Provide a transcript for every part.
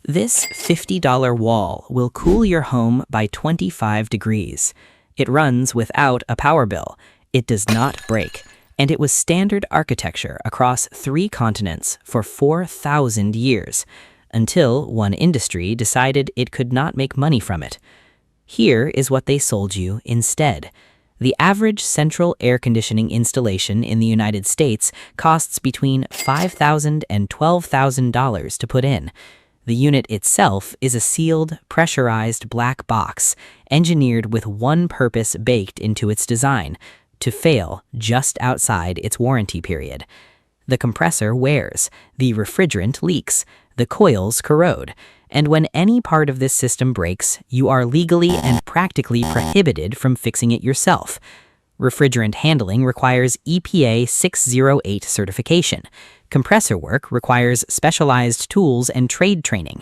This $50 wall will cool your home by 25 degrees. It runs without a power bill. It does not break. And it was standard architecture across 3 continents for 4,000 years, until one industry decided it could not make money from it. Here is what they sold you instead. The average central air conditioning installation in the United States costs between $5,000 and $12,000 to put in. The unit itself is a sealed, pressurized black box, engineered with one purpose baked into its design: to fail just outside its warranty period. The compressor wears, the refrigerant leaks, the coils corrode, and when any part of this system breaks, you are legally and practically prohibited from fixing it yourself. Refrigerant handling requires EPA 608 certification. Compressor work requires specialized tools and trade training.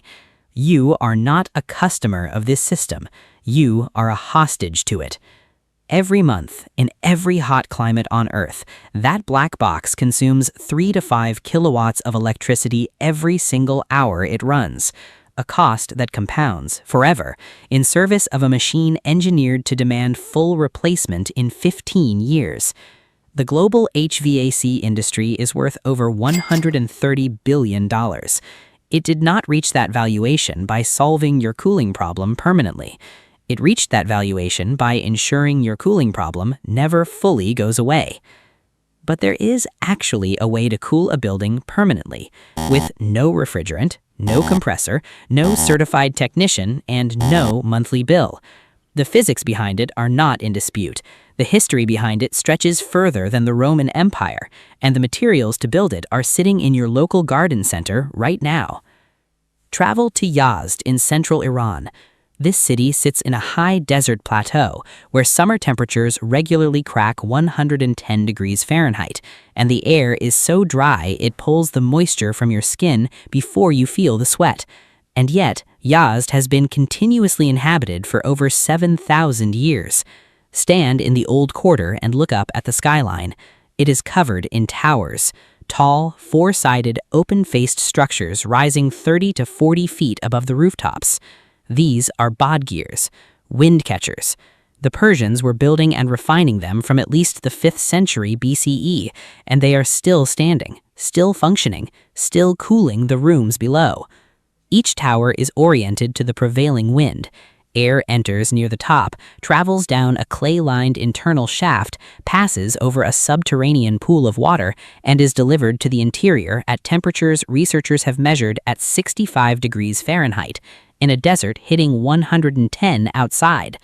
You are not a customer of this system. You are a hostage to it. Every month, in every hot climate on Earth, that black box consumes 3 to 5 kilowatts of electricity every single hour it runs, a cost that compounds forever in service of a machine engineered to demand full replacement in 15 years. The global HVAC industry is worth over $130 billion. It did not reach that valuation by solving your cooling problem permanently. It reached that valuation by ensuring your cooling problem never fully goes away. But there is actually a way to cool a building permanently, with no refrigerant, no compressor, no certified technician, and no monthly bill. The physics behind it are not in dispute. The history behind it stretches further than the Roman Empire, and the materials to build it are sitting in your local garden center right now. Travel to Yazd in central Iran. This city sits in a high desert plateau where summer temperatures regularly crack 110 degrees Fahrenheit, and the air is so dry it pulls the moisture from your skin before you feel the sweat. And yet, Yazd has been continuously inhabited for over 7,000 years. Stand in the old quarter and look up at the skyline. It is covered in towers, tall, 4-sided, open-faced structures rising 30 to 40 feet above the rooftops. These are bādgīrs, wind catchers. The Persians were building and refining them from at least the 5th century BCE, and they are still standing, still functioning, still cooling the rooms below. Each tower is oriented to the prevailing wind. Air enters near the top, travels down a clay-lined internal shaft, passes over a subterranean pool of water, and is delivered to the interior at temperatures researchers have measured at 65 degrees Fahrenheit, in a desert hitting 110 outside.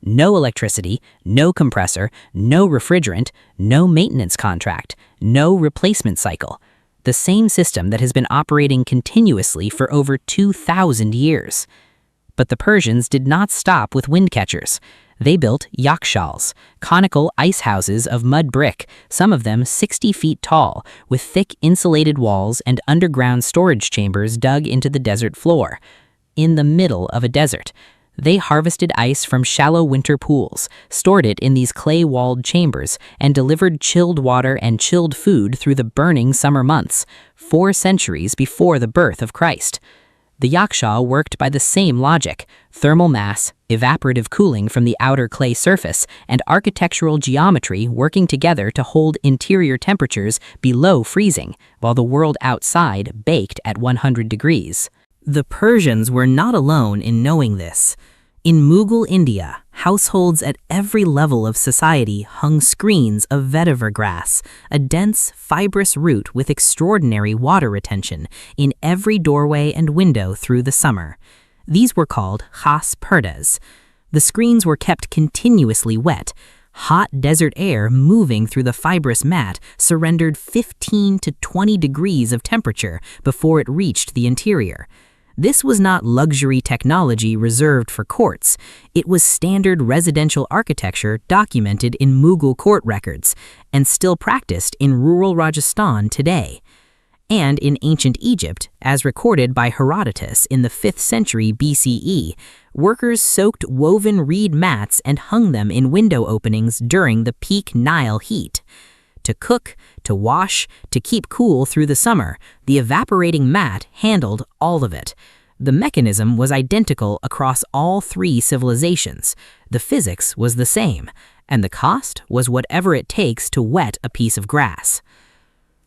No electricity, no compressor, no refrigerant, no maintenance contract, no replacement cycle. The same system that has been operating continuously for over 2,000 years. But the Persians did not stop with wind catchers. They built yakhchāls, conical ice houses of mud brick, some of them 60 feet tall, with thick insulated walls and underground storage chambers dug into the desert floor. In the middle of a desert, they harvested ice from shallow winter pools, stored it in these clay-walled chambers, and delivered chilled water and chilled food through the burning summer months, 4 centuries before the birth of Christ. The yakhchāl worked by the same logic: thermal mass, evaporative cooling from the outer clay surface, and architectural geometry working together to hold interior temperatures below freezing, while the world outside baked at 100 degrees. The Persians were not alone in knowing this. In Mughal India, households at every level of society hung screens of vetiver grass, a dense, fibrous root with extraordinary water retention, in every doorway and window through the summer. These were called khas purdas. The screens were kept continuously wet. Hot desert air moving through the fibrous mat surrendered 15 to 20 degrees of temperature before it reached the interior. This was not luxury technology reserved for courts. It was standard residential architecture documented in Mughal court records and still practiced in rural Rajasthan today. And in ancient Egypt, as recorded by Herodotus in the 5th century BCE, workers soaked woven reed mats and hung them in window openings during the peak Nile heat. To cook, to wash, to keep cool through the summer, the evaporating mat handled all of it. The mechanism was identical across all three civilizations. The physics was the same, and the cost was whatever it takes to wet a piece of grass.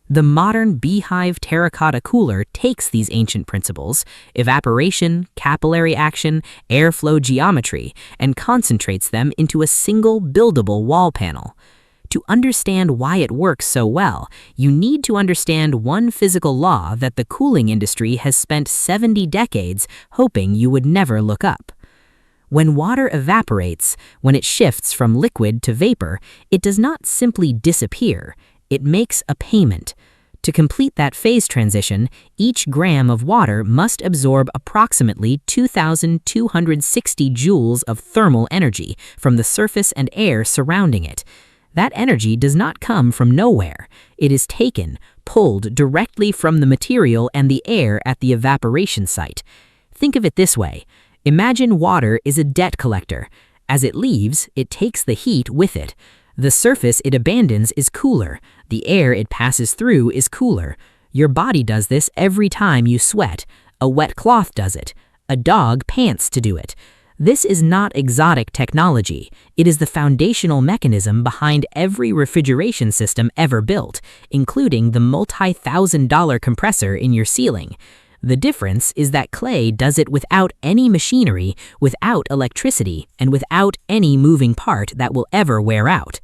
The modern Beehive Terracotta Cooler takes these ancient principles, evaporation, capillary action, airflow geometry, and concentrates them into a single buildable wall panel. To understand why it works so well, you need to understand one physical law that the cooling industry has spent 70 decades hoping you would never look up. When water evaporates, when it shifts from liquid to vapor, it does not simply disappear. It makes a payment. To complete that phase transition, each gram of water must absorb approximately 2,260 joules of thermal energy from the surface and air surrounding it. That energy does not come from nowhere. It is taken, pulled directly from the material and the air at the evaporation site. Think of it this way. Imagine water is a debt collector. As it leaves, it takes the heat with it. The surface it abandons is cooler. The air it passes through is cooler. Your body does this every time you sweat. A wet cloth does it. A dog pants to do it. This is not exotic technology. It is the foundational mechanism behind every refrigeration system ever built, including the multi-$1,000 compressor in your ceiling. The difference is that clay does it without any machinery, without electricity, and without any moving part that will ever wear out.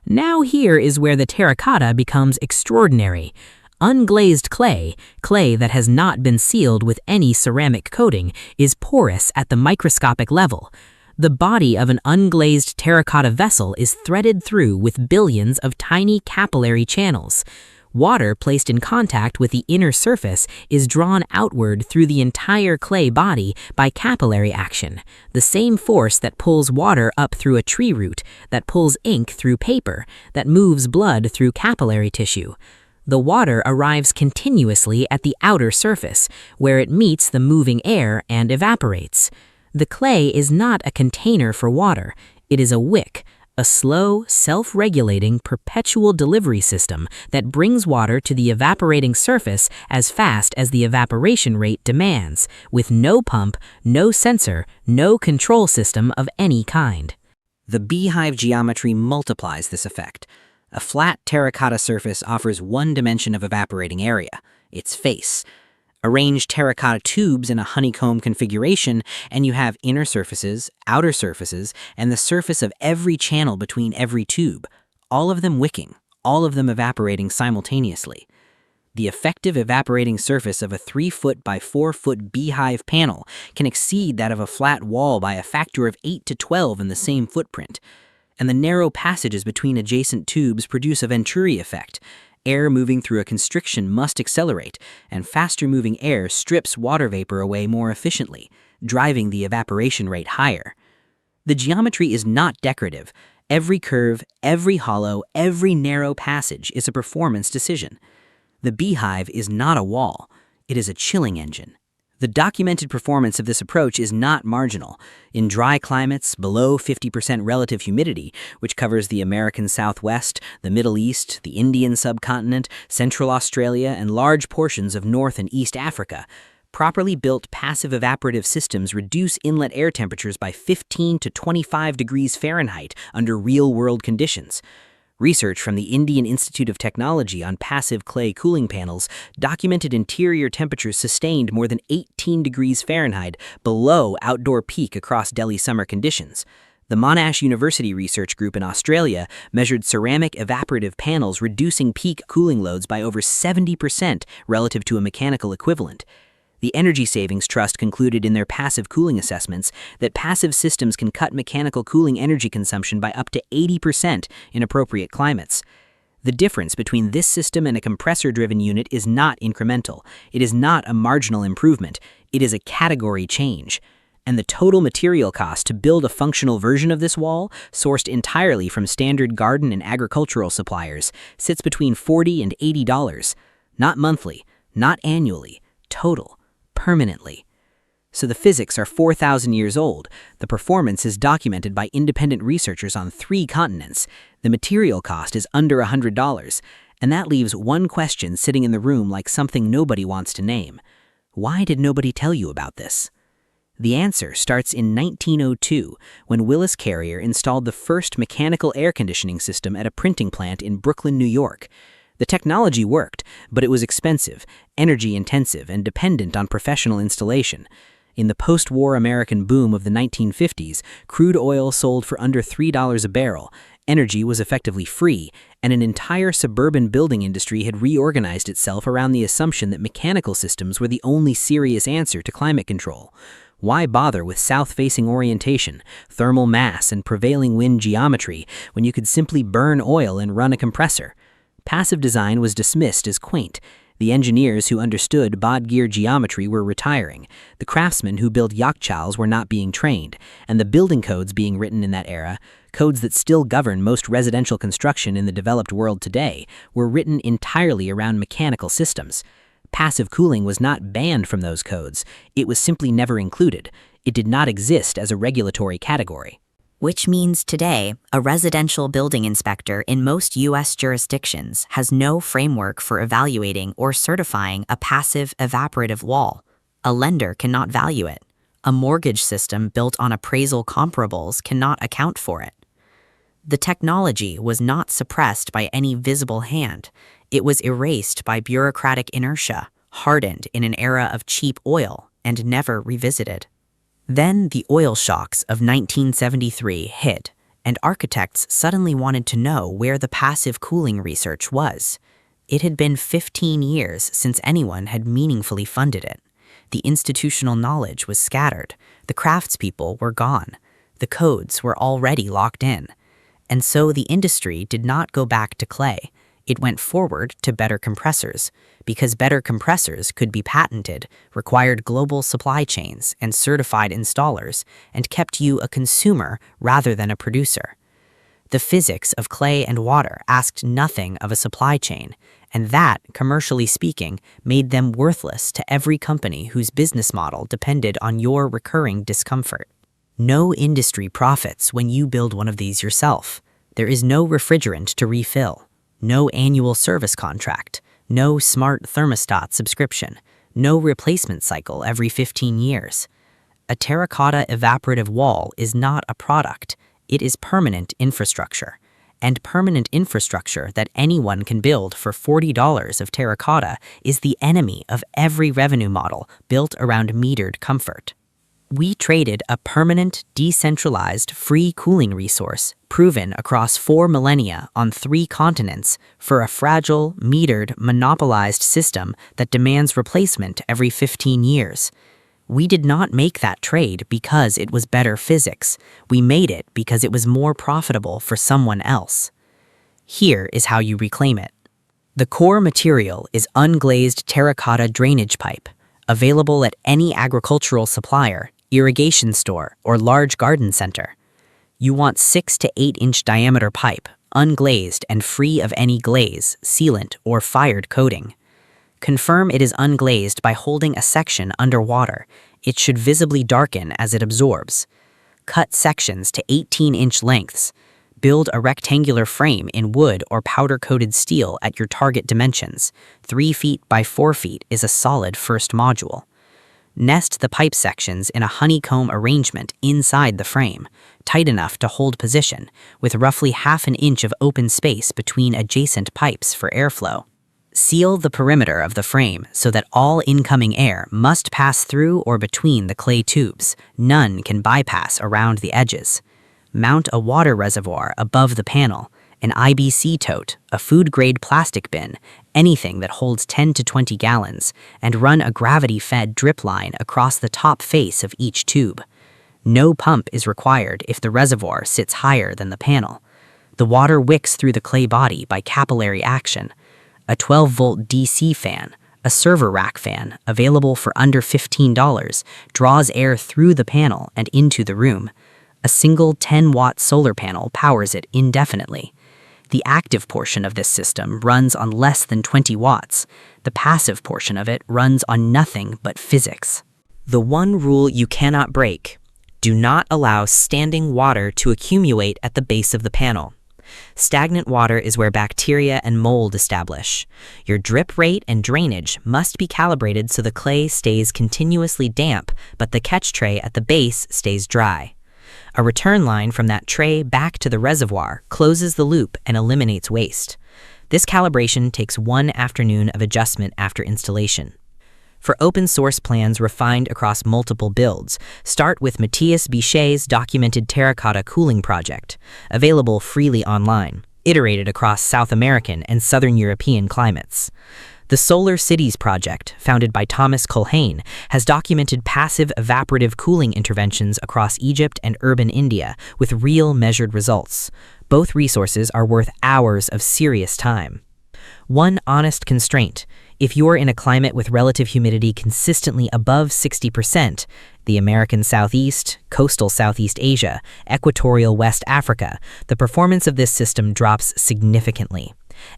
Now here is where the terracotta becomes extraordinary. Unglazed clay, clay that has not been sealed with any ceramic coating, is porous at the microscopic level. The body of an unglazed terracotta vessel is threaded through with billions of tiny capillary channels. Water placed in contact with the inner surface is drawn outward through the entire clay body by capillary action, the same force that pulls water up through a tree root, that pulls ink through paper, that moves blood through capillary tissue. The water arrives continuously at the outer surface, where it meets the moving air and evaporates. The clay is not a container for water, it is a wick, a slow, self-regulating, perpetual delivery system that brings water to the evaporating surface as fast as the evaporation rate demands, with no pump, no sensor, no control system of any kind. The beehive geometry multiplies this effect. A flat terracotta surface offers one dimension of evaporating area, its face. Arrange terracotta tubes in a honeycomb configuration, and you have inner surfaces, outer surfaces, and the surface of every channel between every tube, all of them wicking, all of them evaporating simultaneously. The effective evaporating surface of a 3-foot by 4-foot beehive panel can exceed that of a flat wall by a factor of 8 to 12 in the same footprint. And the narrow passages between adjacent tubes produce a Venturi effect. Air moving through a constriction must accelerate, and faster-moving air strips water vapor away more efficiently, driving the evaporation rate higher. The geometry is not decorative. Every curve, every hollow, every narrow passage is a performance decision. The beehive is not a wall. It is a chilling engine. The documented performance of this approach is not marginal. In dry climates, below 50% relative humidity, which covers the American Southwest, the Middle East, the Indian subcontinent, Central Australia, and large portions of North and East Africa, properly built passive evaporative systems reduce inlet air temperatures by 15 to 25 degrees Fahrenheit under real-world conditions. Research from the Indian Institute of Technology on passive clay cooling panels documented interior temperatures sustained more than 18 degrees Fahrenheit below outdoor peak across Delhi summer conditions. The Monash University Research Group in Australia measured ceramic evaporative panels reducing peak cooling loads by over 70% relative to a mechanical equivalent. The Energy Savings Trust concluded in their passive cooling assessments that passive systems can cut mechanical cooling energy consumption by up to 80% in appropriate climates. The difference between this system and a compressor-driven unit is not incremental. It is not a marginal improvement. It is a category change. And the total material cost to build a functional version of this wall, sourced entirely from standard garden and agricultural suppliers, sits between $40 and $80. Not monthly, not annually, total. Permanently. So the physics are 4,000 years old. The performance is documented by independent researchers on 3 continents. The material cost is under $100. And that leaves one question sitting in the room like something nobody wants to name. Why did nobody tell you about this? The answer starts in 1902, when Willis Carrier installed the first mechanical air conditioning system at a printing plant in Brooklyn, New York. The technology worked, but it was expensive, energy-intensive, and dependent on professional installation. In the post-war American boom of the 1950s, crude oil sold for under $3 a barrel, energy was effectively free, and an entire suburban building industry had reorganized itself around the assumption that mechanical systems were the only serious answer to climate control. Why bother with south-facing orientation, thermal mass, and prevailing wind geometry when you could simply burn oil and run a compressor? Passive design was dismissed as quaint. The engineers who understood bādgīr geometry were retiring, the craftsmen who built yakhchāls were not being trained, and the building codes being written in that era, codes that still govern most residential construction in the developed world today, were written entirely around mechanical systems. Passive cooling was not banned from those codes. It was simply never included. It did not exist as a regulatory category. Which means today, a residential building inspector in most U.S. jurisdictions has no framework for evaluating or certifying a passive evaporative wall. A lender cannot value it. A mortgage system built on appraisal comparables cannot account for it. The technology was not suppressed by any visible hand. It was erased by bureaucratic inertia, hardened in an era of cheap oil, and never revisited. Then the oil shocks of 1973 hit, and architects suddenly wanted to know where the passive cooling research was. It had been 15 years since anyone had meaningfully funded it. The institutional knowledge was scattered. The craftspeople were gone. The codes were already locked in. And so the industry did not go back to clay. It went forward to better compressors, because better compressors could be patented, required global supply chains and certified installers, and kept you a consumer rather than a producer. The physics of clay and water asked nothing of a supply chain, and that, commercially speaking, made them worthless to every company whose business model depended on your recurring discomfort. No industry profits when you build one of these yourself. There is no refrigerant to refill. No annual service contract, no smart thermostat subscription, no replacement cycle every 15 years. A terracotta evaporative wall is not a product, it is permanent infrastructure. And permanent infrastructure that anyone can build for $40 of terracotta is the enemy of every revenue model built around metered comfort. We traded a permanent, decentralized, free cooling resource, proven across 4 millennia on 3 continents, for a fragile, metered, monopolized system that demands replacement every 15 years. We did not make that trade because it was better physics. We made it because it was more profitable for someone else. Here is how you reclaim it. The core material is unglazed terracotta drainage pipe, available at any agricultural supplier, irrigation store, or large garden center. You want 6 to 8 inch diameter pipe, unglazed and free of any glaze, sealant, or fired coating. Confirm it is unglazed by holding a section underwater. It should visibly darken as it absorbs. Cut sections to 18-inch lengths. Build a rectangular frame in wood or powder-coated steel at your target dimensions. 3 feet by 4 feet is a solid first module. Nest the pipe sections in a honeycomb arrangement inside the frame, tight enough to hold position, with roughly ½ an inch of open space between adjacent pipes for airflow. Seal the perimeter of the frame so that all incoming air must pass through or between the clay tubes. None can bypass around the edges. Mount a water reservoir above the panel, an IBC tote, a food-grade plastic bin, anything that holds 10 to 20 gallons, and run a gravity-fed drip line across the top face of each tube. No pump is required if the reservoir sits higher than the panel. The water wicks through the clay body by capillary action. A 12-volt DC fan, a server rack fan, available for under $15, draws air through the panel and into the room. A single 10-watt solar panel powers it indefinitely. The active portion of this system runs on less than 20 watts. The passive portion of it runs on nothing but physics. The one rule you cannot break: do not allow standing water to accumulate at the base of the panel. Stagnant water is where bacteria and mold establish. Your drip rate and drainage must be calibrated so the clay stays continuously damp, but the catch tray at the base stays dry. A return line from that tray back to the reservoir closes the loop and eliminates waste. This calibration takes 1 afternoon of adjustment after installation. For open-source plans refined across multiple builds, start with Matthias Bichet's documented terracotta cooling project, available freely online, iterated across South American and Southern European climates. The Solar Cities project, founded by Thomas Culhane, has documented passive evaporative cooling interventions across Egypt and urban India with real measured results. Both resources are worth hours of serious time. One honest constraint: if you're in a climate with relative humidity consistently above 60%, the American Southeast, coastal Southeast Asia, equatorial West Africa, the performance of this system drops significantly.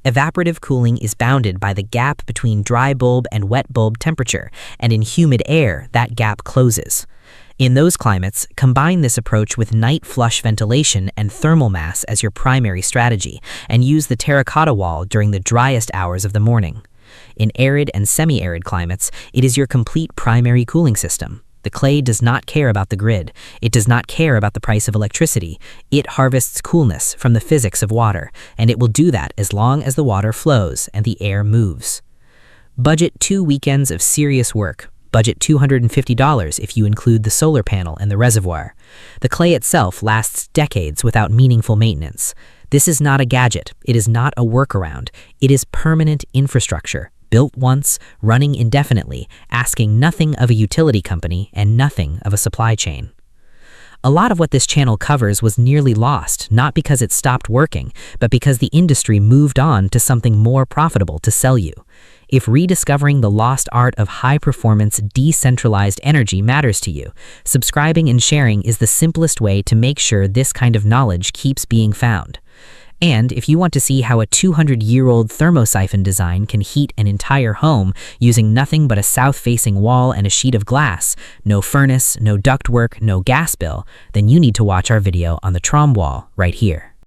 Evaporative cooling is bounded by the gap between dry bulb and wet bulb temperature, and in humid air, that gap closes. In those climates, combine this approach with night flush ventilation and thermal mass as your primary strategy, and use the terracotta wall during the driest hours of the morning. In arid and semi-arid climates, it is your complete primary cooling system. The clay does not care about the grid. It does not care about the price of electricity. It harvests coolness from the physics of water, and it will do that as long as the water flows and the air moves. Budget 2 weekends of serious work. Budget $250 if you include the solar panel and the reservoir. The clay itself lasts decades without meaningful maintenance. This is not a gadget. It is not a workaround. It is permanent infrastructure, built once, running indefinitely, asking nothing of a utility company and nothing of a supply chain. A lot of what this channel covers was nearly lost, not because it stopped working, but because the industry moved on to something more profitable to sell you. If rediscovering the lost art of high-performance, decentralized energy matters to you, subscribing and sharing is the simplest way to make sure this kind of knowledge keeps being found. And if you want to see how a 200-year-old thermosiphon design can heat an entire home using nothing but a south-facing wall and a sheet of glass, no furnace, no ductwork, no gas bill, then you need to watch our video on the Trom wall right here.